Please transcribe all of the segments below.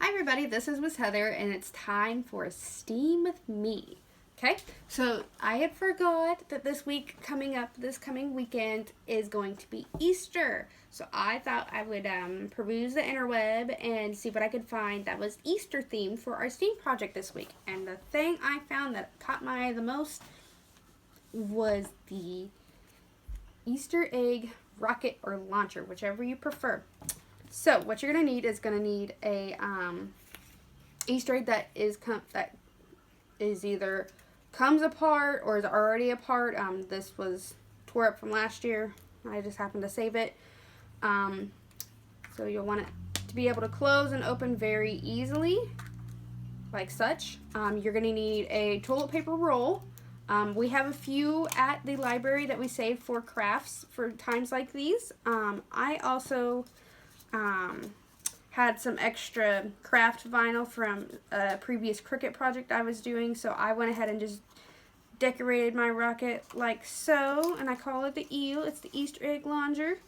Hi everybody, this is Miss Heather and it's time for Steam with me. Okay, so I had forgot that this week coming up, this coming weekend is going to be Easter. So I thought I would peruse the interweb and see what I could find that was Easter themed for our Steam project this week. And the thing I found that caught my eye the most was the Easter egg rocket or launcher, whichever you prefer. So what you're gonna need is a Easter egg that is either comes apart or is already apart. This was tore up from last year. I just happened to save it. So you'll want it to be able to close and open very easily, like such. You're gonna need a toilet paper roll. We have a few at the library that we saved for crafts for times like these. I also had some extra craft vinyl from a previous Cricut project I was doing, so I went ahead and just decorated my rocket like so, and I call it the eel. It's the Easter egg launcher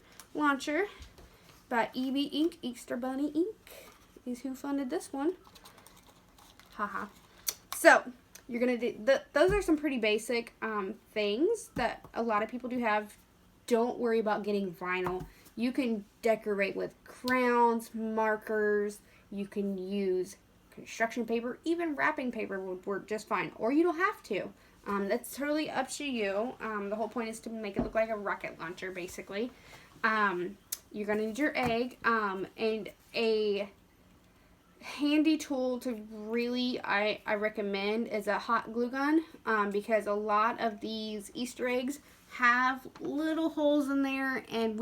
by EB Inc. Easter Bunny Inc. is who funded this one. Haha. So you're gonna do those are some pretty basic things that a lot of people do have. Don't worry about getting vinyl. You can decorate with crowns, markers, you can use construction paper, even wrapping paper would work just fine, or you don't have to. That's totally up to you. The whole point is to make it look like a rocket launcher, basically. You're going to need your egg, and a handy tool to really, I recommend is a hot glue gun, because a lot of these Easter eggs have little holes in there, and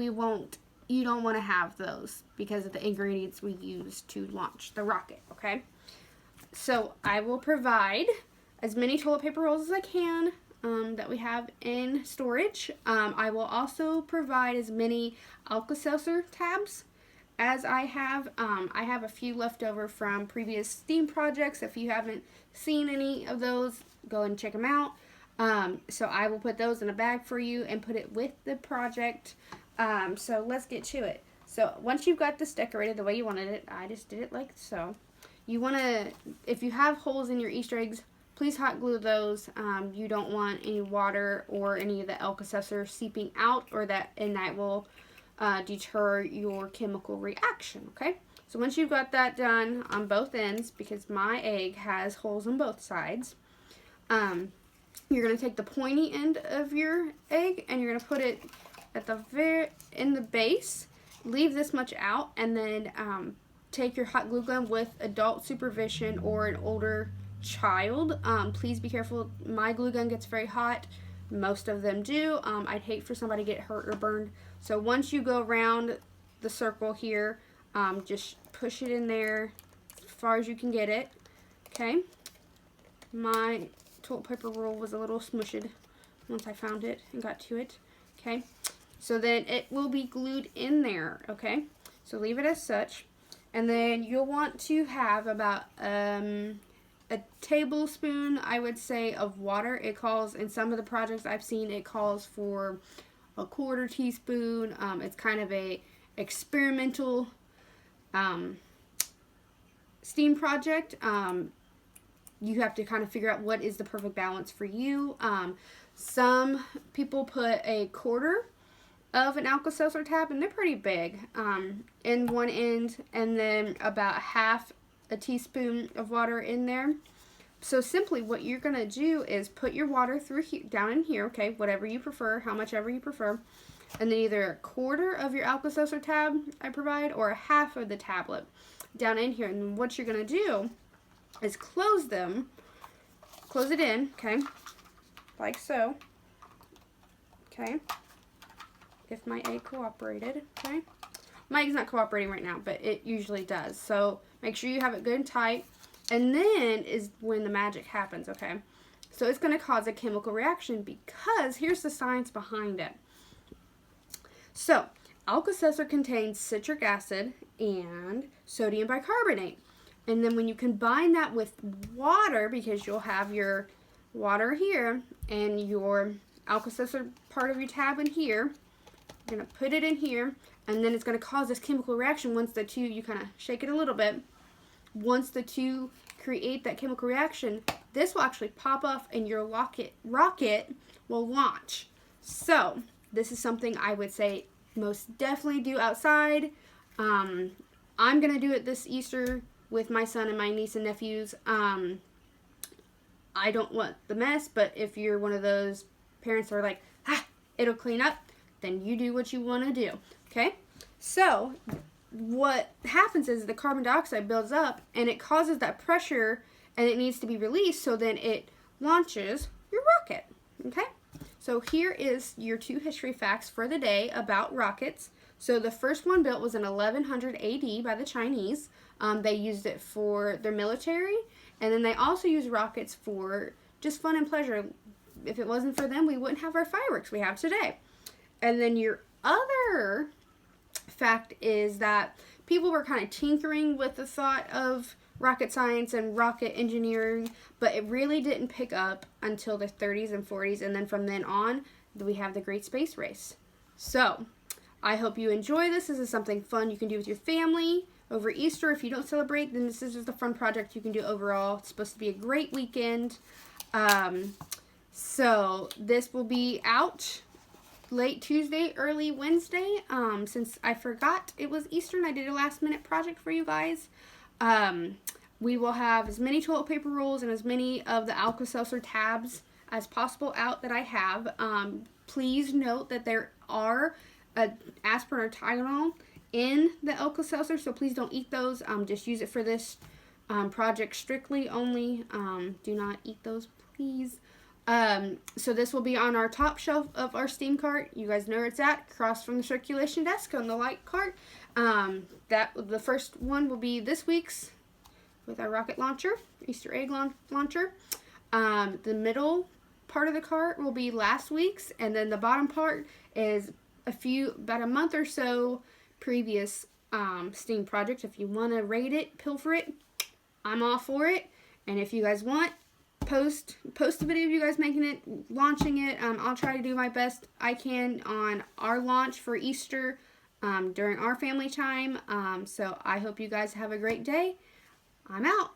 you don't want to have those because of the ingredients we use to launch the rocket, okay? So I will provide as many toilet paper rolls as I can that we have in storage. I will also provide as many Alka-Seltzer tabs as I have. I have a few left over from previous Steam projects. If you haven't seen any of those, go and check them out. So I will put those in a bag for you and put it with the project. So let's get to it. So once you've got this decorated the way you wanted it, I just did it like so. You want to, if you have holes in your Easter eggs, please hot glue those. You don't want any water or any of the Alka-Seltzer seeping out, and that will deter your chemical reaction, okay? So once you've got that done on both ends, because my egg has holes on both sides, you're going to take the pointy end of your egg and you're going to put it at in the base. Leave this much out, and then take your hot glue gun with adult supervision or an older child. Please be careful. My glue gun gets very hot. Most of them do. I'd hate for somebody to get hurt or burned. So once you go around the circle here, just push it in there as far as you can get it. Okay. My toilet paper roll was a little smushed once I found it and got to it. Okay. So then it will be glued in there, okay? So leave it as such. And then you'll want to have about a tablespoon, I would say, of water. It calls, in some of the projects I've seen, it calls for a quarter teaspoon. It's kind of a experimental Steam project. You have to kind of figure out what is the perfect balance for you. Some people put a quarter of an Alka-Seltzer tab, and they're pretty big, in one end, and then about half a teaspoon of water in there. So simply what you're going to do is put your water down in here, okay, whatever you prefer, how much ever you prefer, and then either a quarter of your Alka-Seltzer tab I provide or a half of the tablet down in here. And what you're going to do is close it in, okay, like so, okay. If my egg cooperated, okay? My egg's not cooperating right now, but it usually does. So make sure you have it good and tight. And then is when the magic happens, okay? So it's going to cause a chemical reaction because here's the science behind it. So Alka-Seltzer contains citric acid and sodium bicarbonate. And then when you combine that with water, because you'll have your water here and your Alka-Seltzer part of your tab in here, you're going to put it in here, and then it's going to cause this chemical reaction once you kind of shake it a little bit. once the two create that chemical reaction, this will actually pop off and your rocket will launch. So this is something I would say most definitely do outside. I'm going to do it this Easter with my son and my niece and nephews. I don't want the mess, but if you're one of those parents that are like, it'll clean up, then you do what you want to do. Okay? So what happens is the carbon dioxide builds up and it causes that pressure and it needs to be released, so then it launches your rocket. Okay? So here is your 2 history facts for the day about rockets. So the first one built was in 1100 AD by the Chinese. They used it for their military, and then they also used rockets for just fun and pleasure. If it wasn't for them, we wouldn't have our fireworks we have today. And then your other fact is that people were kind of tinkering with the thought of rocket science and rocket engineering, but it really didn't pick up until the 30s and 40s, and then from then on, we have the Great Space Race. So, I hope you enjoy this. This is something fun you can do with your family over Easter. If you don't celebrate, then this is just a fun project you can do overall. It's supposed to be a great weekend. So, this will be out late Tuesday, early Wednesday. Since I forgot it was Easter and I did a last minute project for you guys. We will have as many toilet paper rolls and as many of the Alka-Seltzer tabs as possible out that I have. Please note that there are aspirin or Tylenol in the Alka-Seltzer, so please don't eat those. Just use it for this project strictly only. Do not eat those, please. So this will be on our top shelf of our steam cart. You guys know where it's at, across from the circulation desk on the light cart. The first one will be this week's with our rocket launcher, Easter egg launcher. The middle part of the cart will be last week's, and then the bottom part is about a month or so previous steam project. If you want to rate it, pilfer it, I'm all for it. And if you guys want, post a video of you guys making it, launching it. I'll try to do my best I can on our launch for Easter during our family time. So I hope you guys have a great day. I'm out.